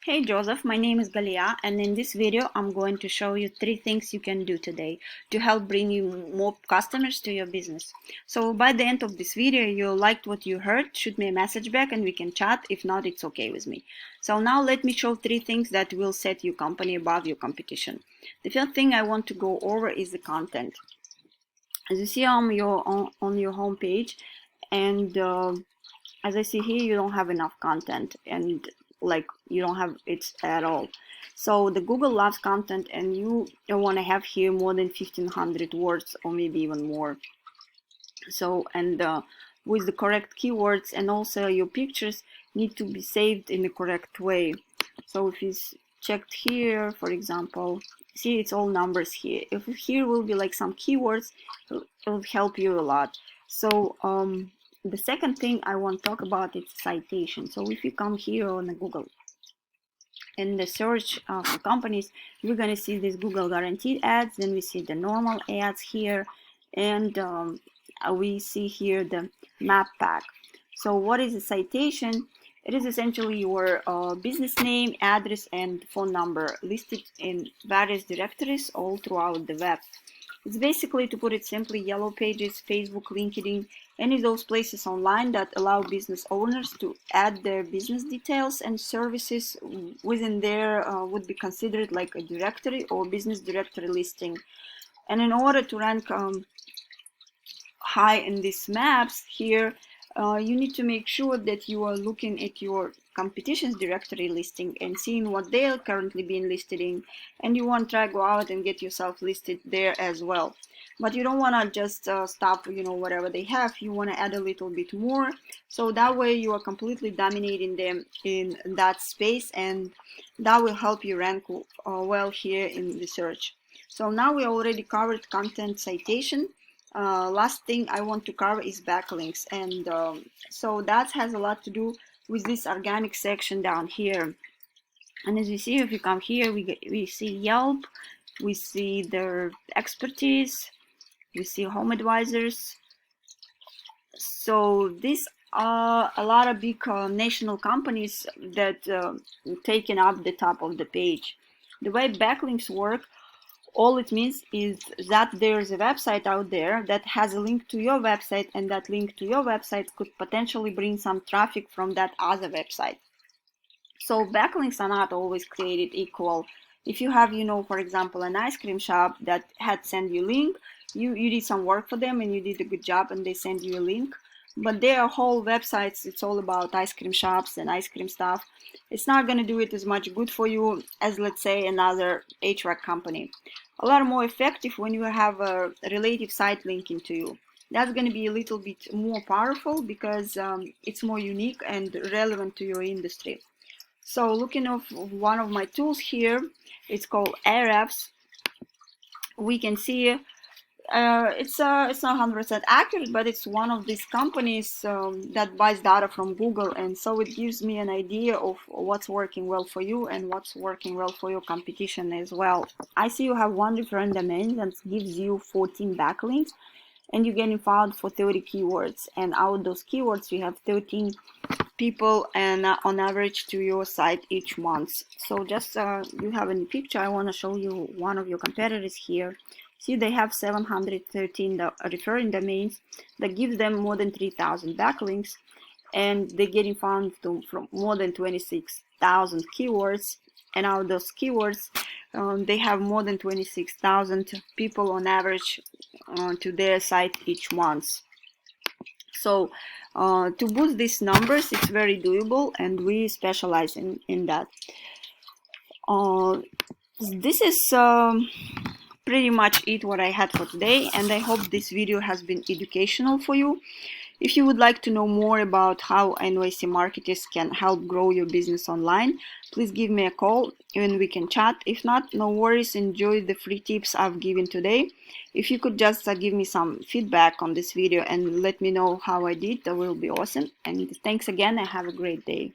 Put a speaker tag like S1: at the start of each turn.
S1: Hey Joseph, my name is Galia, and in this video I'm going to show you 3 things you can do today to help bring you more customers to your business. So by the end of this video, you liked what you heard, shoot me a message back and we can chat. If not, it's okay with me. So now let me show 3 things that will set your company above your competition. The first thing I want to go over is the content. As you see on your home page, and as I see here, you don't have enough content, and like you don't have it at all. So the Google loves content, and you want to have here more than 1500 words or maybe even more. So and with the correct keywords, and also your pictures need to be saved in the correct way. So if you checked here, for example, see it's all numbers here. If here will be like some keywords, it will help you a lot. So the second thing I want to talk about is citation. So if you come here on the Google in the search for companies, we're going to see this Google guaranteed ads, then we see the normal ads here, and we see here the map pack. So what is a citation? It is essentially your business name, address, and phone number listed in various directories all throughout the web. It's basically, to put it simply, yellow pages, Facebook, LinkedIn, any of those places online that allow business owners to add their business details and services within there would be considered like a directory or business directory listing. And in order to rank high in these maps here, you need to make sure that you are looking at your competition's directory listing and seeing what they are currently being listed in, and you want to try go out and get yourself listed there as well. But you don't want to just stop whatever they have. You want to add a little bit more, so that way you are completely dominating them in that space, and that will help you rank well here in the search. So now we already covered content citation. Last thing I want to cover is backlinks, and so that has a lot to do with this organic section down here. And as you see, if you come here, we see Yelp, we see their expertise, we see home advisors. So these are a lot of big national companies that taken up the top of the page. The way backlinks work, all it means is that there's a website out there that has a link to your website, and that link to your website could potentially bring some traffic from that other website. So backlinks are not always created equal. If you have, for example, an ice cream shop that had sent you a link, you did some work for them and you did a good job and they send you a link, but their whole websites, it's all about ice cream shops and ice cream stuff. It's not going to do it as much good for you as, let's say, another HVAC company. A lot more effective when you have a related site linking to you. That's going to be a little bit more powerful because it's more unique and relevant to your industry. So looking at one of my tools here, it's called Ahrefs. We can see it's not 100% accurate, but it's one of these companies that buys data from Google, and so it gives me an idea of what's working well for you and what's working well for your competition as well. I see you have one different domain that gives you 14 backlinks, and you're getting found for 30 keywords, and out of those keywords you have 13 people and on average to your site each month. So just you have a picture, I want to show you one of your competitors here. See, they have 713 referring domains that gives them more than 3,000 backlinks, and they're getting found from more than 26,000 keywords, and out of those keywords they have more than 26,000 people on average to their site each month. So to boost these numbers, it's very doable, and we specialize in that. This is pretty much it what I had for today, and I hope this video has been educational for you. If you would like to know more about how NYC marketers can help grow your business online, please give me a call and we can chat. If not, no worries, enjoy the free tips I've given today. If you could just give me some feedback on this video and let me know how I did, that will be awesome. And thanks again and have a great day.